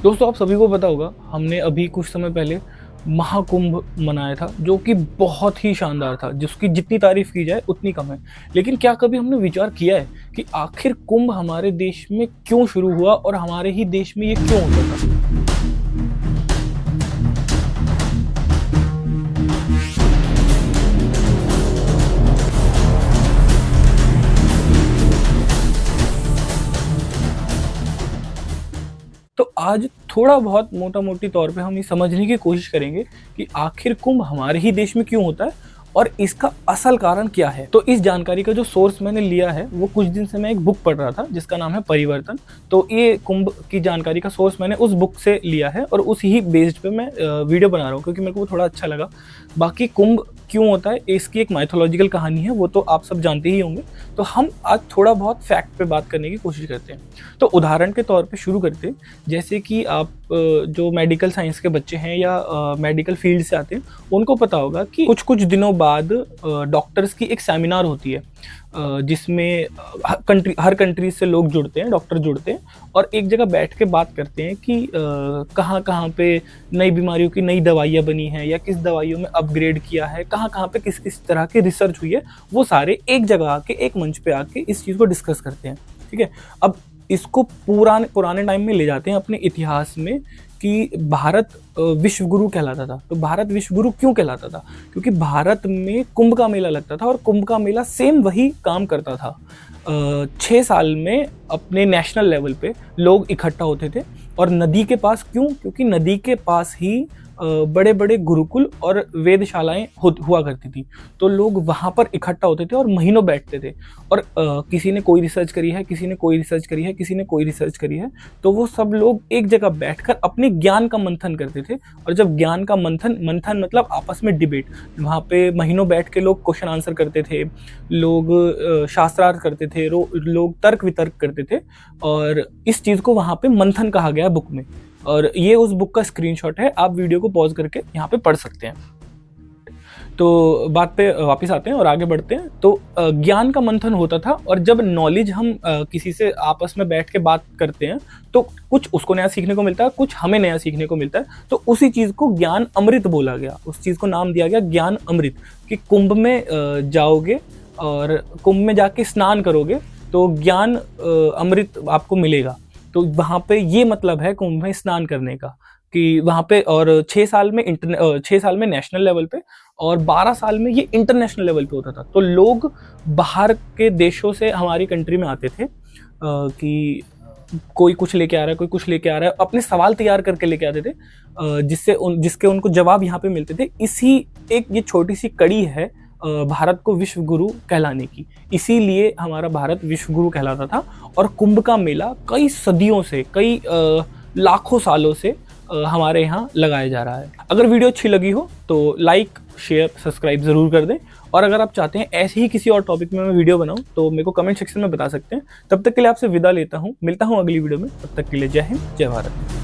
दोस्तों आप सभी को पता होगा हमने अभी कुछ समय पहले महाकुंभ मनाया था जो कि बहुत ही शानदार था, जिसकी जितनी तारीफ की जाए उतनी कम है। लेकिन क्या कभी हमने विचार किया है कि आखिर कुंभ हमारे देश में क्यों शुरू हुआ और हमारे ही देश में ये क्यों होता था? तो आज थोड़ा बहुत मोटा-मोटी तौर पे हम ये समझने की कोशिश करेंगे कि आखिर कुंभ हमारे ही देश में क्यों होता है और इसका असल कारण क्या है। तो इस जानकारी का जो सोर्स मैंने लिया है वो कुछ दिन से मैं एक बुक पढ़ रहा था जिसका नाम है परिवर्तन। तो ये कुंभ की जानकारी का सोर्स मैंने उस बुक से लिया है और उस ही बेस्ड पे मैं वीडियो बना रहा हूँ क्योंकि मेरे को वो थोड़ा अच्छा लगा। बाकी कुंभ क्यों होता है इसकी एक माइथोलॉजिकल कहानी है, वो तो आप सब जानते ही होंगे। तो हम आज थोड़ा बहुत फैक्ट पे बात करने की कोशिश करते हैं। तो उदाहरण के तौर पे शुरू करते हैं, जैसे कि आप जो मेडिकल साइंस के बच्चे हैं या मेडिकल फील्ड से आते हैं उनको पता होगा कि कुछ दिनों बाद डॉक्टर्स की एक सेमिनार होती है जिसमें हर कंट्री से लोग जुड़ते हैं, डॉक्टर जुड़ते हैं और एक जगह बैठ के बात करते हैं कि कहाँ कहाँ पे नई बीमारियों की नई दवाइयाँ बनी हैं या किस दवाइयों में अपग्रेड किया है, कहाँ कहाँ पे किस किस तरह की रिसर्च हुई है। वो सारे एक जगह आके एक मंच पे आके इस चीज़ को डिस्कस करते हैं। ठीक है, अब इसको पुराने टाइम में ले जाते हैं अपने इतिहास में कि भारत विश्व गुरु कहलाता था। तो भारत विश्व गुरु क्यों कहलाता था? क्योंकि भारत में कुंभ का मेला लगता था और कुंभ का मेला सेम वही काम करता था। 6 साल में अपने नेशनल लेवल पे लोग इकट्ठा होते थे और नदी के पास क्यों? क्योंकि नदी के पास ही बड़े बड़े गुरुकुल और वेदशालाएं हुआ करती थी। तो लोग वहाँ पर इकट्ठा होते थे और महीनों बैठते थे और किसी ने कोई रिसर्च करी है, किसी ने कोई रिसर्च करी है, किसी ने कोई रिसर्च करी है। तो वो सब लोग एक जगह बैठकर अपने ज्ञान का मंथन करते थे और जब ज्ञान का मंथन मतलब आपस में डिबेट, वहाँ पे महीनों बैठ के लोग क्वेश्चन आंसर करते थे, लोग शास्त्रार्थ करते थे, लोग तर्क वितर्क करते थे और इस चीज़ को वहाँ पे मंथन कहा गया बुक में। और ये उस बुक का स्क्रीनशॉट है, आप वीडियो को पॉज करके यहाँ पे पढ़ सकते हैं। तो बात पे वापस आते हैं और आगे बढ़ते हैं। तो ज्ञान का मंथन होता था और जब नॉलेज हम किसी से आपस में बैठ के बात करते हैं तो कुछ उसको नया सीखने को मिलता है, कुछ हमें नया सीखने को मिलता है। तो उसी चीज़ को ज्ञान अमृत बोला गया, उस चीज़ को नाम दिया गया ज्ञान अमृत। कि कुंभ में जाओगे और कुंभ में जाके स्नान करोगे तो ज्ञान अमृत आपको मिलेगा। तो वहाँ पे ये मतलब है कुंभ में स्नान करने का कि वहाँ पे और 6 साल में नेशनल लेवल पे और 12 साल में ये इंटरनेशनल लेवल पे होता था। तो लोग बाहर के देशों से हमारी कंट्री में आते थे कि कोई कुछ लेके आ रहा है, कोई कुछ लेके आ रहा है, अपने सवाल तैयार करके लेके आते थे जिसके उनको जवाब यहाँ पे मिलते थे। इसी एक ये छोटी सी कड़ी है भारत को विश्व गुरु कहलाने की, इसीलिए हमारा भारत विश्व गुरु कहलाता था। और कुंभ का मेला कई सदियों से, कई लाखों सालों से हमारे यहाँ लगाया जा रहा है। अगर वीडियो अच्छी लगी हो तो लाइक, शेयर, सब्सक्राइब ज़रूर कर दें और अगर आप चाहते हैं ऐसे ही किसी और टॉपिक में मैं वीडियो बनाऊं तो मेरे को कमेंट सेक्शन में बता सकते हैं। तब तक के लिए आपसे विदा लेता हूं, मिलता हूं अगली वीडियो में। तब तक के लिए जय हिंद, जय भारत।